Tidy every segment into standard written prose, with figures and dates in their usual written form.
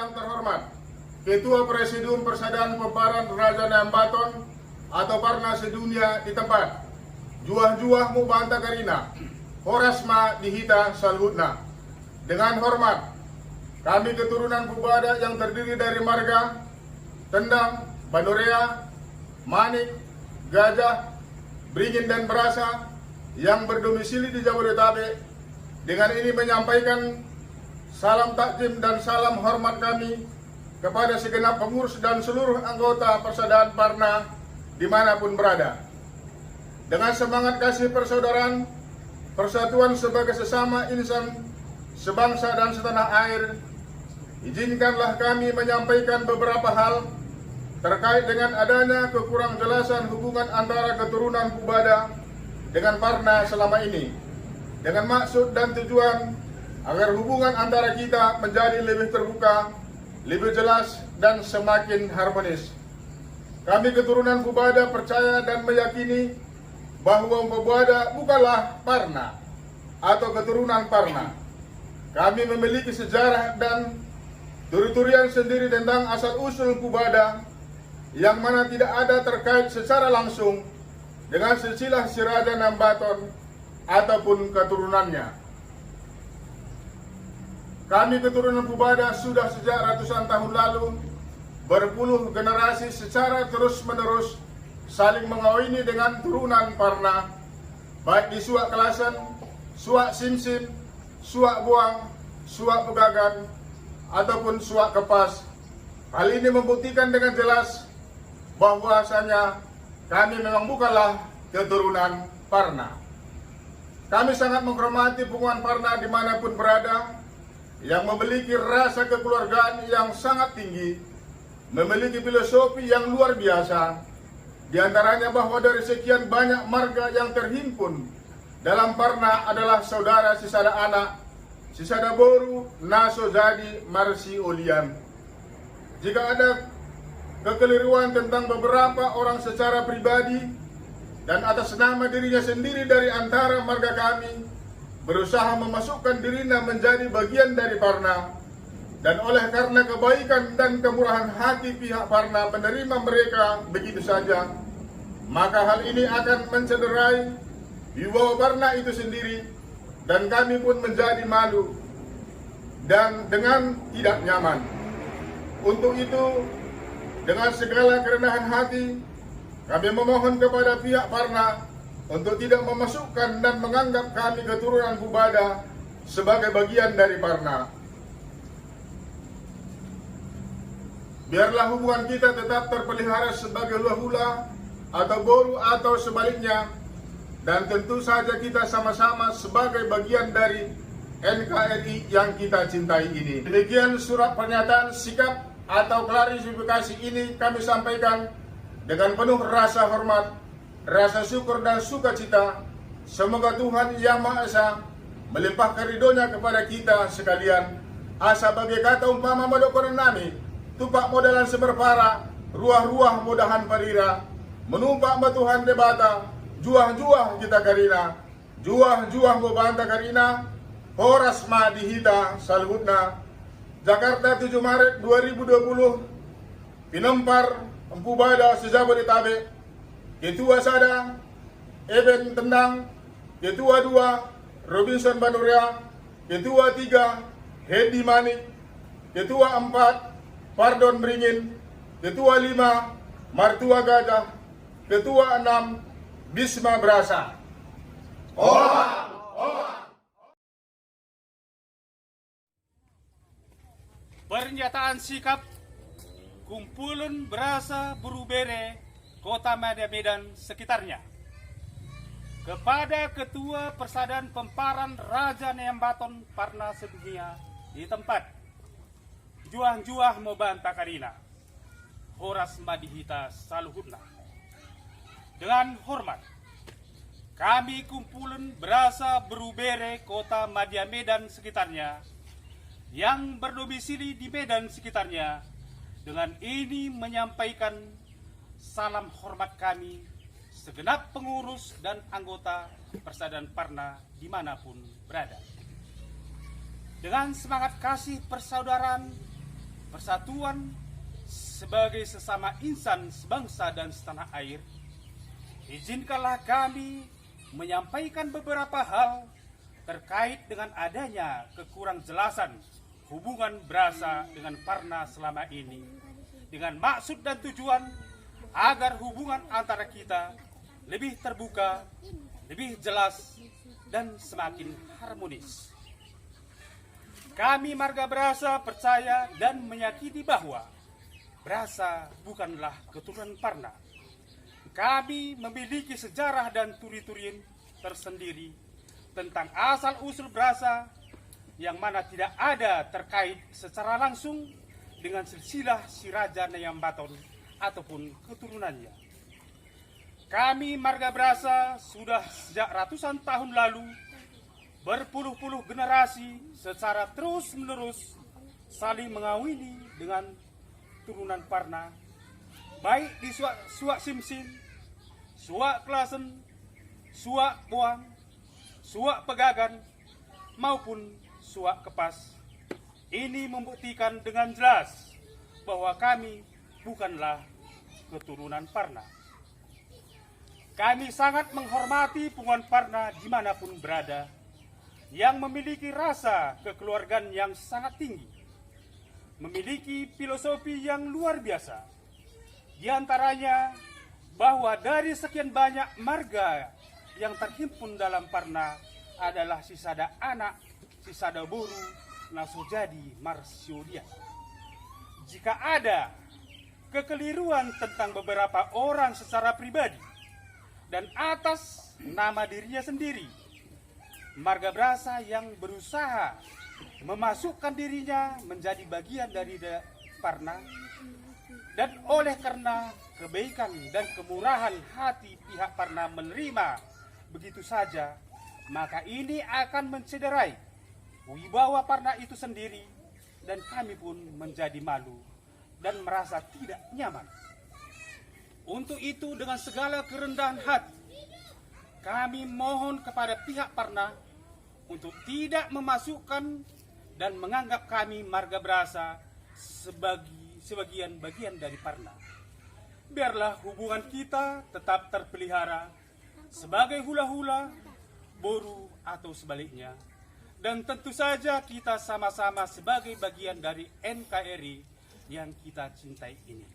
yang terhormat Ketua Presidium Persaudaraan Pemparan Raja Nambaton atau Parna sedunia di tempat Juah-juah Mubanta Karina Horasma Dihita Salhutna. Dengan hormat kami keturunan Pubada yang terdiri dari marga Tendang, Bandorea, Manik, Gajah, Beringin dan Berasa yang berdomisili di Jabodetabek, dengan ini menyampaikan salam takdim dan salam hormat kami kepada segenap pengurus dan seluruh anggota Persaudaraan Parna dimanapun berada. Dengan semangat kasih persaudaraan, persatuan sebagai sesama insan sebangsa dan setanah air, izinkanlah kami menyampaikan beberapa hal terkait dengan adanya kekurangjelasan hubungan antara keturunan Pubada dengan Parna selama ini, dengan maksud dan tujuan agar hubungan antara kita menjadi lebih terbuka, lebih jelas, dan semakin harmonis. Kami keturunan Pubada percaya dan meyakini bahwa Pubada bukanlah Parna atau keturunan Parna. Kami memiliki sejarah dan turi-turian sendiri tentang asal-usul Pubada yang mana tidak ada terkait secara langsung dengan silsilah si Raja Nambaton ataupun keturunannya. Kami keturunan Pubada sudah sejak ratusan tahun lalu berpuluh generasi secara terus-menerus saling mengawini dengan turunan Parna, baik di Suak Kelasan, Suak Simsim, Suak Buang, Suak Pegagan, ataupun Suak Kepas. Hal ini membuktikan dengan jelas bahwasanya kami memang bukanlah keturunan Parna. Kami sangat menghormati punggungan Parna dimanapun berada, yang memiliki rasa kekeluargaan yang sangat tinggi, memiliki filosofi yang luar biasa. Di antaranya bahwa dari sekian banyak marga yang terhimpun dalam Parna adalah saudara sisada anak, sisada boru, naso jadi, marsi olian. Jika ada kekeliruan tentang beberapa orang secara pribadi dan atas nama dirinya sendiri dari antara marga kami berusaha memasukkan dirinya menjadi bagian dari Parna, dan oleh karena kebaikan dan kemurahan hati pihak Parna menerima mereka begitu saja, maka hal ini akan mencederai wibawa Parna itu sendiri, dan kami pun menjadi malu dan dengan tidak nyaman. Untuk itu, dengan segala kerendahan hati, kami memohon kepada pihak Parna untuk tidak memasukkan dan menganggap kami keturunan Pubada sebagai bagian dari Parna. Biarlah hubungan kita tetap terpelihara sebagai hula-hula atau boru atau sebaliknya, dan tentu saja kita sama-sama sebagai bagian dari NKRI yang kita cintai ini. Demikian surat pernyataan sikap atau klarifikasi ini kami sampaikan dengan penuh rasa hormat, rasa syukur dan sukacita. Semoga Tuhan Yang Maha Esa melimpahkan ridhonya kepada kita sekalian. Asa bagai kata umpama modokoran nami, tupak modalan seberpara, ruah-ruah mudahan parira, menumpak batuhan debata, juah-juah kita karina, juah-juah Mubanta Karina, Horasma Dihita Salhutna. Jakarta 7 Maret 2020, Pinempar, Pubada Jabodetabek, Ketua Sada, Eben Tendang, Ketua 2, Robinson Bandorea, Ketua 3, Hedi Manik, Ketua 4, Pardon Beringin, Ketua 5, Martua Gajah, Ketua 6, Bisma Berasa. Pernyataan sikap Kumpulan Berasa Berubere Kota Medan sekitarnya kepada Ketua Persaudaraan Pemparan Raja Nambaton Parna sedunia di tempat Juah-juah Mubanta Karina Horasma Dihita Salhutna. Dengan hormat, kami Kumpulan Berasa Berubere Kota Medan sekitarnya yang berdomisili di Medan sekitarnya, dengan ini menyampaikan salam hormat kami segenap pengurus dan anggota Persaudaraan Parna dimanapun berada. Dengan semangat kasih persaudaraan, persatuan sebagai sesama insan sebangsa dan setanah air, izinkanlah kami menyampaikan beberapa hal terkait dengan adanya kekurang jelasan hubungan Brasa dengan Parna selama ini, dengan maksud dan tujuan agar hubungan antara kita lebih terbuka, lebih jelas, dan semakin harmonis. Kami Marga Brasa percaya dan meyakini bahwa Brasa bukanlah keturunan Parna. Kami memiliki sejarah dan turi-turin tersendiri tentang asal-usul Brasa yang mana tidak ada terkait secara langsung dengan silsilah si Raja Nayambaton ataupun keturunannya. Kami Marga Brasa sudah sejak ratusan tahun lalu berpuluh-puluh generasi secara terus-menerus saling mengawini dengan turunan Parna, baik di Suak Simsin, Suak Klasen, Suak Buang, Suak Pegagan, maupun Suak Kepas. Ini membuktikan dengan jelas bahwa kami bukanlah keturunan Parna. Kami sangat menghormati Punguan Parna dimanapun berada, yang memiliki rasa kekeluargaan yang sangat tinggi, memiliki filosofi yang luar biasa. Di antaranya bahwa dari sekian banyak marga yang terhimpun dalam Parna adalah sisada anak, sisada boru, nasojadi marsiodia. Jika ada kekeliruan tentang beberapa orang secara pribadi dan atas nama dirinya sendiri, Marga Brasa yang berusaha memasukkan dirinya menjadi bagian dari Parna, dan oleh karena kebaikan dan kemurahan hati pihak Parna menerima begitu saja, maka ini akan mencederai wibawa Parna itu sendiri, dan kami pun menjadi malu dan merasa tidak nyaman. Untuk itu dengan segala kerendahan hati, kami mohon kepada pihak Parna untuk tidak memasukkan dan menganggap kami Marga Brasa sebagian bagian dari Parna. Biarlah hubungan kita tetap terpelihara sebagai hula-hula, boru, atau sebaliknya. Dan tentu saja kita sama-sama sebagai bagian dari NKRI yang kita cintai ini.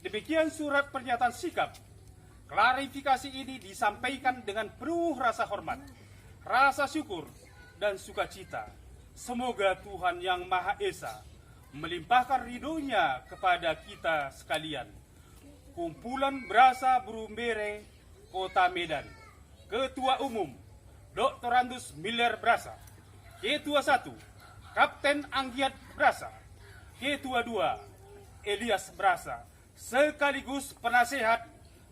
Demikian surat pernyataan sikap. Klarifikasi ini disampaikan dengan penuh rasa hormat, rasa syukur, dan sukacita. Semoga Tuhan Yang Maha Esa melimpahkan ridho-Nya kepada kita sekalian. Kumpulan Brasa Brumbere, Kota Medan. Ketua Umum Dr. Andus Miller Brasa. Ketua 1 Kapten Anggiat Brasa. Ketua 2 Elias Brasa, sekaligus penasehat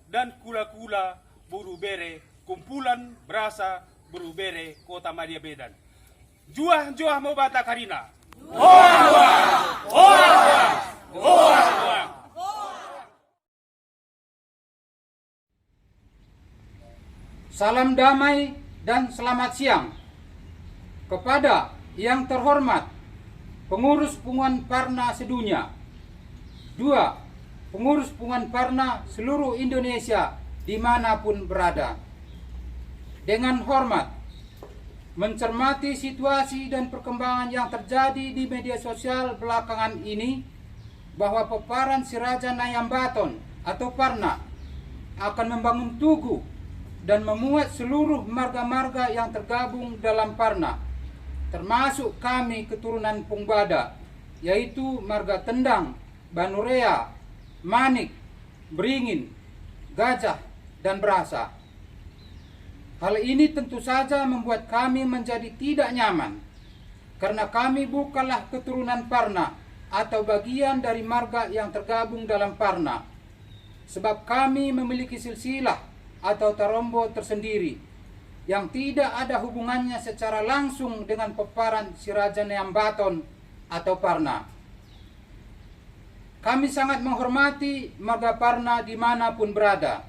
dan kula-kula Burubere, Kumpulan Brasa Burubere, Kota Madia Medan. Juah-juah mau bata Karina. Salam damai dan selamat siang kepada yang terhormat pengurus Punguan Parna sedunia. 2. Pengurus Punguan Parna seluruh Indonesia dimanapun berada. Dengan hormat, mencermati situasi dan perkembangan yang terjadi di media sosial belakangan ini, bahwa peparan si Raja Nayambaton atau Parna akan membangun tugu dan memuat seluruh marga-marga yang tergabung dalam Parna, termasuk kami keturunan Pungbada, yaitu marga Tendang, Banurea, Manik, Beringin, Gajah, dan Brasa. Hal ini tentu saja membuat kami menjadi tidak nyaman, karena kami bukanlah keturunan Parna atau bagian dari marga yang tergabung dalam Parna, sebab kami memiliki silsilah atau tarombo tersendiri yang tidak ada hubungannya secara langsung dengan peparan si Raja Nayambaton atau Parna. Kami sangat menghormati marga Parna dimanapun berada,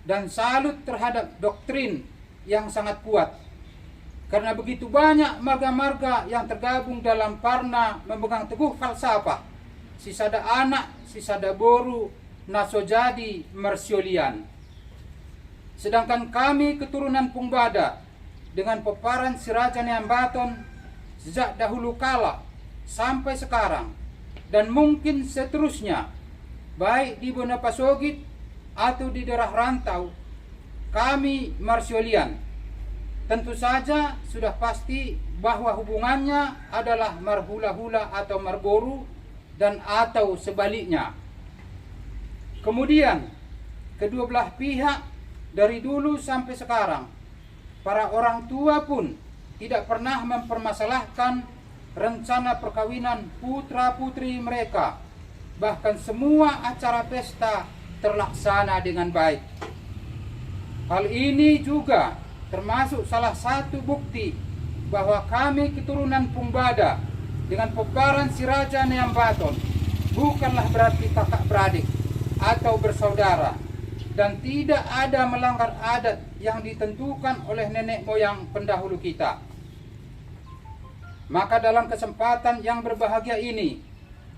dan salut terhadap doktrin yang sangat kuat, karena begitu banyak marga-marga yang tergabung dalam Parna memegang teguh falsafah sisada anak, sisada boru, nasojadi, marsiolian. Sedangkan kami keturunan Pungbada dengan peparan Siraja Neambaton sejak dahulu kala sampai sekarang dan mungkin seterusnya, baik di Bonapasogit atau di daerah rantau, kami marsiolian. Tentu saja sudah pasti bahwa hubungannya adalah marhula-hula atau marboru dan atau sebaliknya. Kemudian kedua belah pihak dari dulu sampai sekarang, para orang tua pun tidak pernah mempermasalahkan rencana perkawinan putra-putri mereka. Bahkan semua acara pesta terlaksana dengan baik. Hal ini juga termasuk salah satu bukti bahwa kami keturunan Pungbada dengan peparan Siraja Neambaton bukanlah berarti kakak beradik atau bersaudara dan tidak ada melanggar adat yang ditentukan oleh nenek moyang pendahulu kita. Maka dalam kesempatan yang berbahagia ini,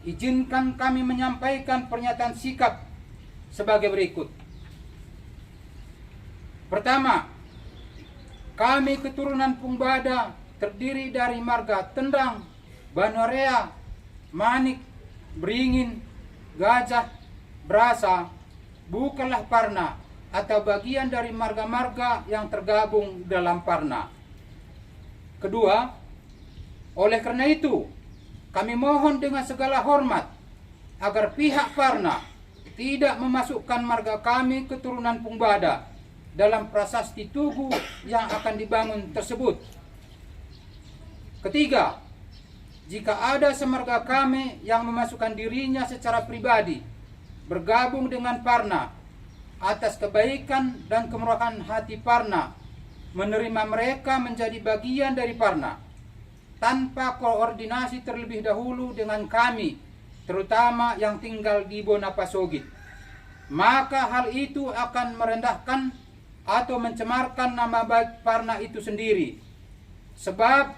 izinkan kami menyampaikan pernyataan sikap sebagai berikut. Pertama, kami keturunan Pungbada terdiri dari marga Tendang, Banorea, Manik, Beringin, Gajah, Brasa, bukanlah Parna atau bagian dari marga-marga yang tergabung dalam Parna. Kedua, oleh karena itu, kami mohon dengan segala hormat agar pihak Parna tidak memasukkan marga kami keturunan Pungbada dalam prasasti tugu yang akan dibangun tersebut. Ketiga, jika ada semarga kami yang memasukkan dirinya secara pribadi bergabung dengan Parna atas kebaikan dan kemurahan hati Parna, menerima mereka menjadi bagian dari Parna tanpa koordinasi terlebih dahulu dengan kami, terutama yang tinggal di Bonapasogit, maka hal itu akan merendahkan atau mencemarkan nama baik Parna itu sendiri. Sebab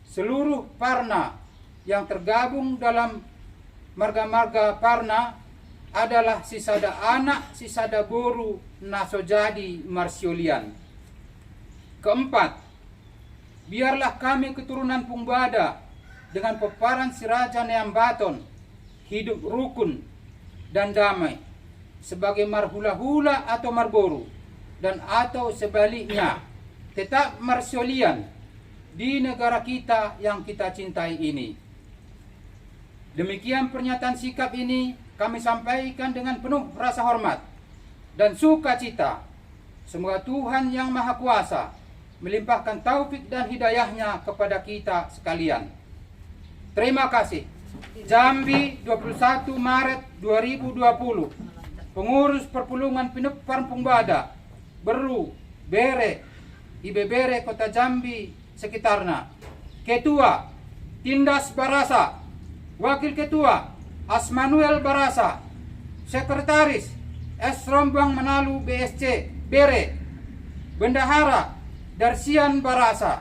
seluruh Parna yang tergabung dalam marga-marga Parna adalah sisada anak, sisada boru, nasojadi, marsiolian. Keempat, biarlah kami keturunan Pungbada dengan peparan Siraja Neambaton hidup rukun dan damai sebagai marhula-hula atau marboru dan atau sebaliknya tetap marsiolian di negara kita yang kita cintai ini. Demikian pernyataan sikap ini kami sampaikan dengan penuh rasa hormat dan sukacita. Semoga Tuhan yang Maha Kuasa melimpahkan taufik dan hidayahnya kepada kita sekalian. Terima kasih. Jambi, 21 Maret 2020. Pengurus Perpulungan Pinupar Pungbada, Beru, Bere, Ibebere, Kota Jambi, sekitarnya. Ketua, Tindas Barasa. Wakil Ketua, Asmanuel Barasa. Sekretaris, S. Rombang Manalu BSC, Bere. Bendahara, Darsian Barasa.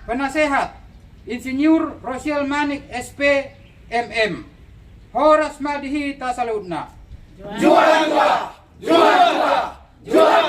Penasehat, Insinyur Rosial Manik SP, MM. Horas Madihi Tasaludna. Juara dua! Juara dua! Juara